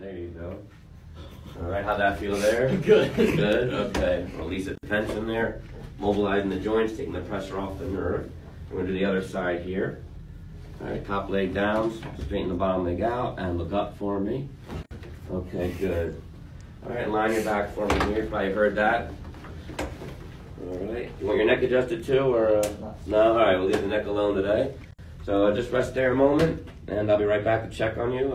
There you go. All right, how'd that feel there? Good. Good, okay. Release the tension there. Mobilizing the joints, taking the pressure off the nerve. We're going to do the other side here. All right, top leg down, straighten the bottom leg out, and look up for me. Okay, good. All right, line your back for me here. Probably heard that. All right. You want your neck adjusted too, or no? All right, we'll leave the neck alone today. So just rest there a moment, and I'll be right back to check on you.